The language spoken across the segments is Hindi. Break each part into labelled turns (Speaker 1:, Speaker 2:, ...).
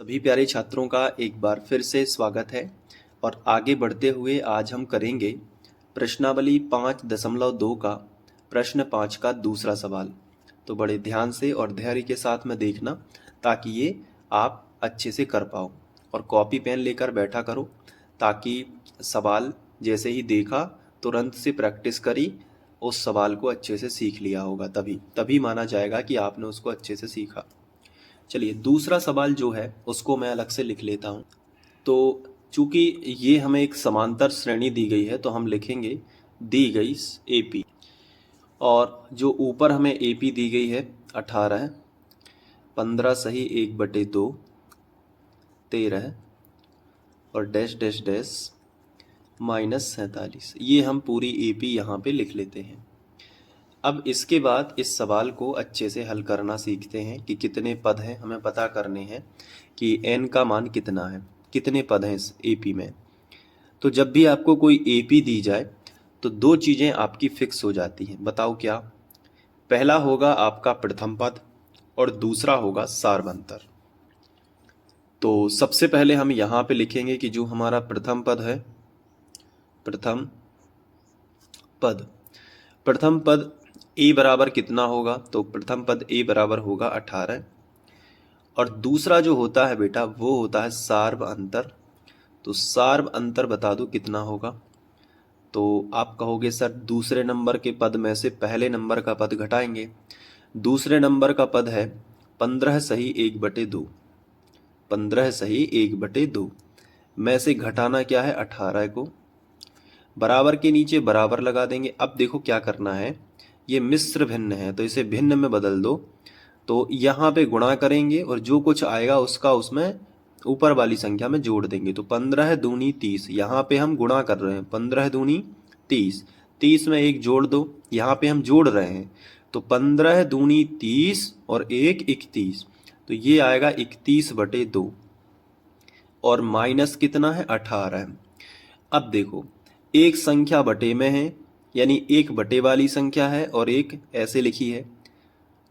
Speaker 1: सभी प्यारे छात्रों का एक बार फिर से स्वागत है। और आगे बढ़ते हुए आज हम करेंगे प्रश्नावली 5.2 का प्रश्न 5 का दूसरा सवाल। तो बड़े ध्यान से और धैर्य के साथ में देखना ताकि ये आप अच्छे से कर पाओ, और कॉपी पेन लेकर बैठा करो ताकि सवाल जैसे ही देखा तुरंत से प्रैक्टिस करी, उस सवाल को अच्छे से सीख लिया होगा, तभी तभी माना जाएगा कि आपने उसको अच्छे से सीखा। चलिए दूसरा सवाल जो है उसको मैं अलग से लिख लेता हूँ। तो चूंकि ये हमें एक समांतर श्रेणी दी गई है तो हम लिखेंगे दी गई एपी, और जो ऊपर हमें एपी दी गई है 18, 15 सही 1/2, 13 और डैश डैश डैश -47, ये हम पूरी एपी यहाँ पे लिख लेते हैं। अब इसके बाद इस सवाल को अच्छे से हल करना सीखते हैं कि कितने पद हैं, हमें पता करने हैं कि n का मान कितना है, कितने पद हैं इस एपी में। तो जब भी आपको कोई एपी दी जाए तो दो चीज़ें आपकी फिक्स हो जाती हैं। बताओ क्या? पहला होगा आपका प्रथम पद और दूसरा होगा सार्वंतर। तो सबसे पहले हम यहाँ पे लिखेंगे कि जो हमारा प्रथम पद है, प्रथम पद, प्रथम पद a बराबर कितना होगा? तो प्रथम पद a बराबर होगा 18, और दूसरा जो होता है बेटा वो होता है सार्व अंतर। तो सार्व अंतर बता दो कितना होगा? तो आप कहोगे सर दूसरे नंबर के पद में से पहले नंबर का पद घटाएंगे। दूसरे नंबर का पद है 15 सही 1/2, 15 सही 1/2 में से घटाना क्या है? 18 को। बराबर के नीचे बराबर लगा देंगे। अब देखो क्या करना है, ये मिश्र भिन्न है तो इसे भिन्न में बदल दो। तो यहाँ पे गुणा करेंगे और जो कुछ आएगा उसका उसमें ऊपर वाली संख्या में जोड़ देंगे। तो 15 दूनी 30, यहाँ पे हम गुणा कर रहे हैं, 15 दूनी 30, 30 में एक जोड़ दो, यहाँ पे हम जोड़ रहे हैं। तो 15 दूनी 30 और 1 31, तो ये आएगा 31/2, और माइनस कितना है? 18। अब देखो एक संख्या बटे में है, यानी एक बटे वाली संख्या है और एक ऐसे लिखी है।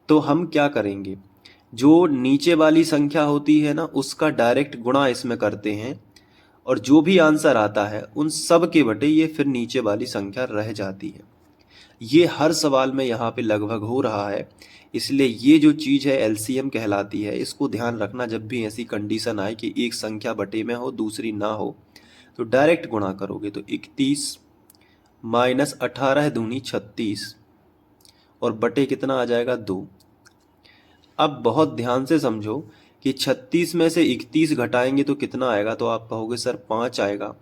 Speaker 1: तो हम क्या करेंगे, जो नीचे वाली संख्या होती है ना उसका डायरेक्ट गुणा इसमें करते हैं, और जो भी आंसर आता है उन सब के बटे ये फिर नीचे वाली संख्या रह जाती है। ये हर सवाल में यहाँ पे लगभग हो रहा है, इसलिए ये जो चीज़ है एलसीएम कहलाती है। इसको ध्यान रखना, जब भी ऐसी कंडीशन आए कि एक संख्या बटे में हो दूसरी ना हो तो डायरेक्ट गुणा करोगे। तो 31 - 18 दूनी 36, और बटे कितना आ जाएगा? 2। अब बहुत ध्यान से समझो कि 36 में से 31 घटाएंगे तो कितना आएगा? तो आप कहोगे सर 5 आएगा,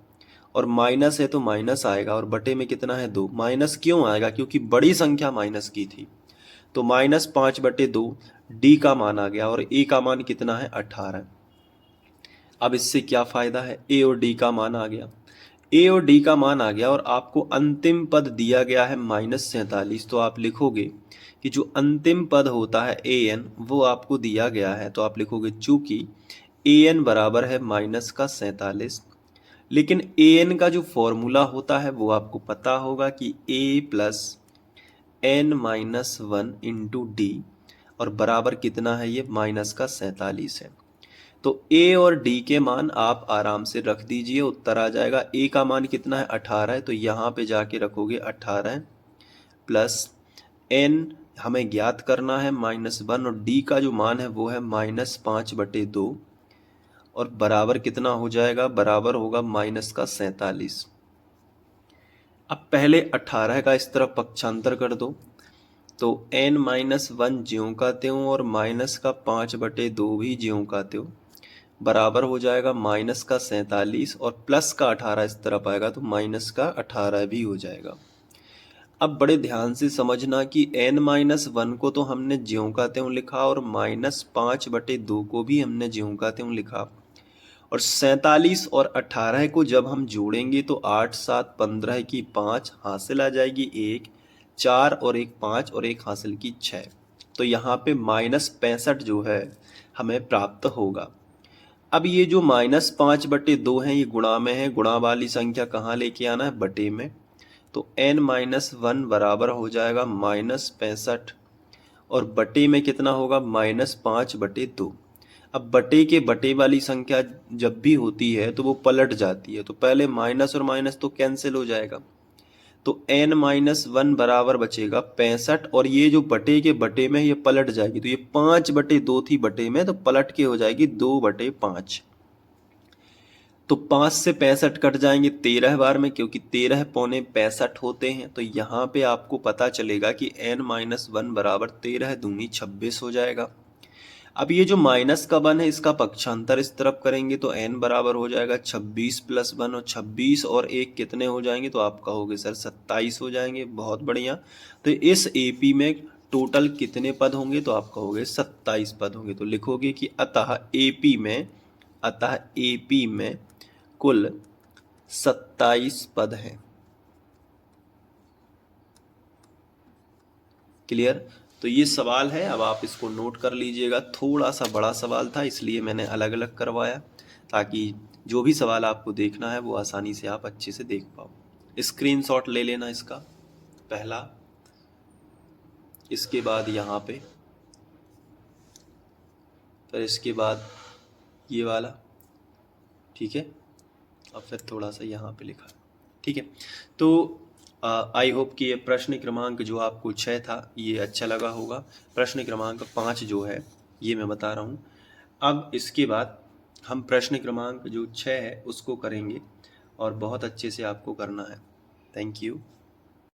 Speaker 1: और माइनस है तो माइनस आएगा, और बटे में कितना है? 2। माइनस क्यों आएगा? क्योंकि बड़ी संख्या माइनस की थी। तो -5/2 डी का मान आ गया, और ए का मान कितना है? 18। अब इससे क्या फायदा है? ए और डी का मान आ गया, ए और डी का मान आ गया, और आपको अंतिम पद दिया गया है -47। तो आप लिखोगे कि जो अंतिम पद होता है ए एन वो आपको दिया गया है, तो आप लिखोगे चूंकि ए एन बराबर है -47। लेकिन ए एन का जो फॉर्मूला होता है वो आपको पता होगा कि ए प्लस n-1 इंटू डी, और बराबर कितना है? ये -47 है। तो a और d के मान आप आराम से रख दीजिए, उत्तर आ जाएगा। a का मान कितना है? 18 है, तो यहाँ पे जाके रखोगे 18 प्लस n हमें ज्ञात करना है -1, और d का जो मान है वो है -5/2, और बराबर कितना हो जाएगा? बराबर होगा -47। अब पहले 18 का इस तरफ पक्षांतर कर दो, तो n-1 ज्यों का त्यों और माइनस का 5/2 भी ज्यों का त्यों, बराबर हो जाएगा -47, और प्लस का 18 इस तरफ आएगा तो -18 भी हो जाएगा। अब बड़े ध्यान से समझना कि n-1 को तो हमने ज्यों का त्यों लिखा, और -5/2 को भी हमने ज्यों का त्यों लिखा, और 47 और 18 को जब हम जोड़ेंगे तो 8 7 15 की 5 हासिल आ जाएगी 1, 4 और 1 5, और 1 हासिल की 6। तो यहाँ पे -65 जो है हमें प्राप्त होगा। अब ये जो -5/2 है ये गुणा में है, गुणा वाली संख्या कहाँ लेके आना है? बटे में। तो n-1 बराबर हो जाएगा -65, और बटे में कितना होगा? -5/2। अब बटे के बटे वाली संख्या जब भी होती है तो वो पलट जाती है, तो पहले माइनस और माइनस तो कैंसिल हो जाएगा, तो n-1 बराबर बचेगा 65, और ये जो बटे के बटे में ये पलट जाएगी, तो ये 5/2 थी बटे में, तो पलट के हो जाएगी 2/5। तो 5 से 65 कट जाएंगे 13 बार में, क्योंकि 13 पौने 65 होते हैं। तो यहाँ पे आपको पता चलेगा कि n-1 बराबर 13 दूनी 26 हो जाएगा। अब ये जो माइनस का 1 है इसका पक्षांतर इस तरफ करेंगे तो n बराबर हो जाएगा 26 + 1, और 26 और 1 कितने हो जाएंगे, तो आप कहोगे सर 27 हो जाएंगे। बहुत बढ़िया। तो इस AP में टोटल कितने पद होंगे, तो आप कहोगे 27 पद होंगे। तो लिखोगे कि अतः AP में कुल 27 पद हैं। क्लियर? तो ये सवाल है, अब आप इसको नोट कर लीजिएगा। थोड़ा सा बड़ा सवाल था इसलिए मैंने अलग अलग करवाया, ताकि जो भी सवाल आपको देखना है वो आसानी से आप अच्छे से देख पाओ। स्क्रीनशॉट ले लेना इसका पहला, इसके बाद यहाँ पे, फिर इसके बाद ये वाला, ठीक है, और फिर थोड़ा सा यहाँ पे लिखा, ठीक है। तो आई होप कि ये प्रश्न क्रमांक जो आपको 6 था ये अच्छा लगा होगा। प्रश्न क्रमांक 5 जो है ये मैं बता रहा हूँ। अब इसके बाद हम प्रश्न क्रमांक जो 6 है उसको करेंगे, और बहुत अच्छे से आपको करना है। Thank you.